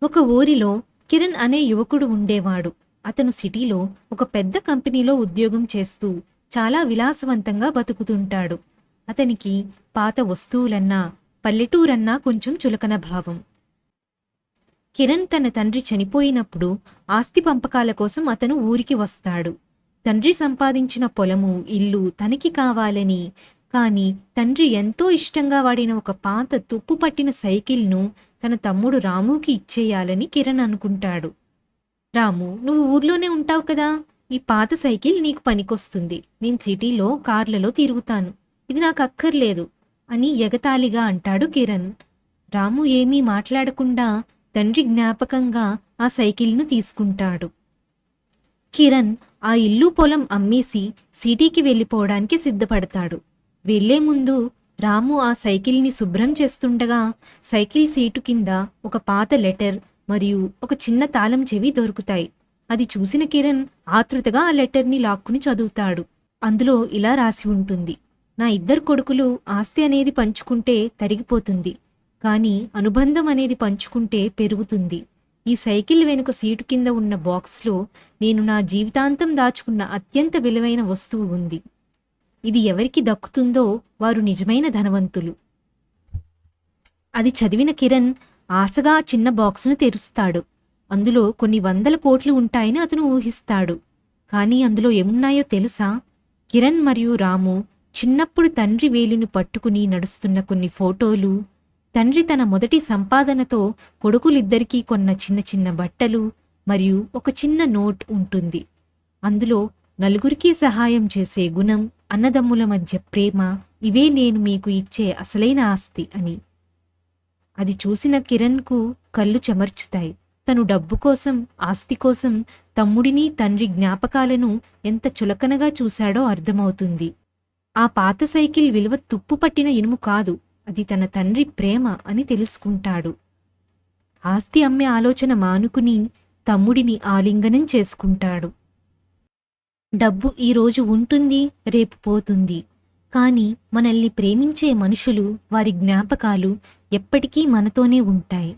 ఒక ఊరిలో కిరణ్ అనే యువకుడు ఉండేవాడు. అతను సిటీలో ఒక పెద్ద కంపెనీలో ఉద్యోగం చేస్తూ చాలా విలాసవంతంగా బతుకుతుంటాడు. అతనికి పాత వస్తువులన్నా, పల్లెటూరన్నా కొంచెం చులకన భావం. కిరణ్ తన తండ్రి చనిపోయినప్పుడు ఆస్తి పంపకాల కోసం అతను ఊరికి వస్తాడు. తండ్రి సంపాదించిన పొలము, ఇల్లు తనకి కావాలని, కాని తండ్రి ఎంతో ఇష్టంగా వాడిన ఒక పాత తుప్పు పట్టిన సైకిల్ను తన తమ్ముడు రాముకి ఇచ్చేయాలని కిరణ్ అనుకుంటాడు. రాము, నువ్వు ఊర్లోనే ఉంటావు కదా, ఈ పాత సైకిల్ నీకు పనికొస్తుంది. నేను సిటీలో కార్లలో తిరుగుతాను, ఇది నాకు అక్కర్లేదు అని ఎగతాళిగా అంటాడు కిరణ్. రాము ఏమీ మాట్లాడకుండా తండ్రి జ్ఞాపకంగా ఆ సైకిల్ను తీసుకుంటాడు. కిరణ్ ఆ ఇల్లు పొలం అమ్మేసి సిటీకి వెళ్ళిపోవడానికి సిద్ధపడతాడు. వెళ్లే ముందు రాము ఆ సైకిల్ని శుభ్రం చేస్తుండగా సైకిల్ సీటు కింద ఒక పాత లెటర్ మరియు ఒక చిన్న తాళం చెవి దొరుకుతాయి. అది చూసిన కిరణ్ ఆతృతగా ఆ లెటర్ని లాక్కుని చదువుతాడు. అందులో ఇలా రాసి ఉంటుంది: నా ఇద్దరు కొడుకులు ఆస్తి అనేది పంచుకుంటే తరిగిపోతుంది, కానీ అనుబంధం అనేది పంచుకుంటే పెరుగుతుంది. ఈ సైకిల్ వెనుక సీటు కింద ఉన్న బాక్స్లో నేను నా జీవితాంతం దాచుకున్న అత్యంత విలువైన వస్తువు ఉంది. ఇది ఎవరికి దక్కుతుందో వారు నిజమైన ధనవంతులు. అది చదివిన కిరణ్ ఆశగా ఆ చిన్న బాక్సును తెరుస్తాడు. అందులో కొన్ని 100 కోట్లు ఉంటాయని అతను ఊహిస్తాడు. కానీ అందులో ఏమున్నాయో తెలుసా? కిరణ్ మరియు రాము చిన్నప్పుడు తండ్రి వేలుని పట్టుకుని నడుస్తున్న కొన్ని ఫోటోలు, తండ్రి తన మొదటి సంపాదనతో కొడుకులిద్దరికీ కొన్న చిన్న చిన్న బట్టలు మరియు ఒక చిన్న నోట్ ఉంటుంది. అందులో నలుగురికి సహాయం చేసే గుణం, అన్నదమ్ముల మధ్య ప్రేమ, ఇవే నేను మీకు ఇచ్చే అసలైన ఆస్తి అని. అది చూసిన కిరణ్కు కళ్ళు చెమర్చుతాయి. తను డబ్బు కోసం, ఆస్తి కోసం తమ్ముడిని, తండ్రి జ్ఞాపకాలను ఎంత చులకనగా చూశాడో అర్థమవుతుంది. ఆ పాత సైకిల్ విలువ తుప్పు పట్టిన ఇనుము కాదు, అది తన తండ్రి ప్రేమ అని తెలుసుకుంటాడు. ఆస్తి అమ్మే ఆలోచన మానుకుని తమ్ముడిని ఆలింగనం చేసుకుంటాడు. డబ్బు ఈరోజు ఉంటుంది, రేపు పోతుంది. కానీ మనల్ని ప్రేమించే మనుషులు, వారి జ్ఞాపకాలు ఎప్పటికీ మనతోనే ఉంటాయి.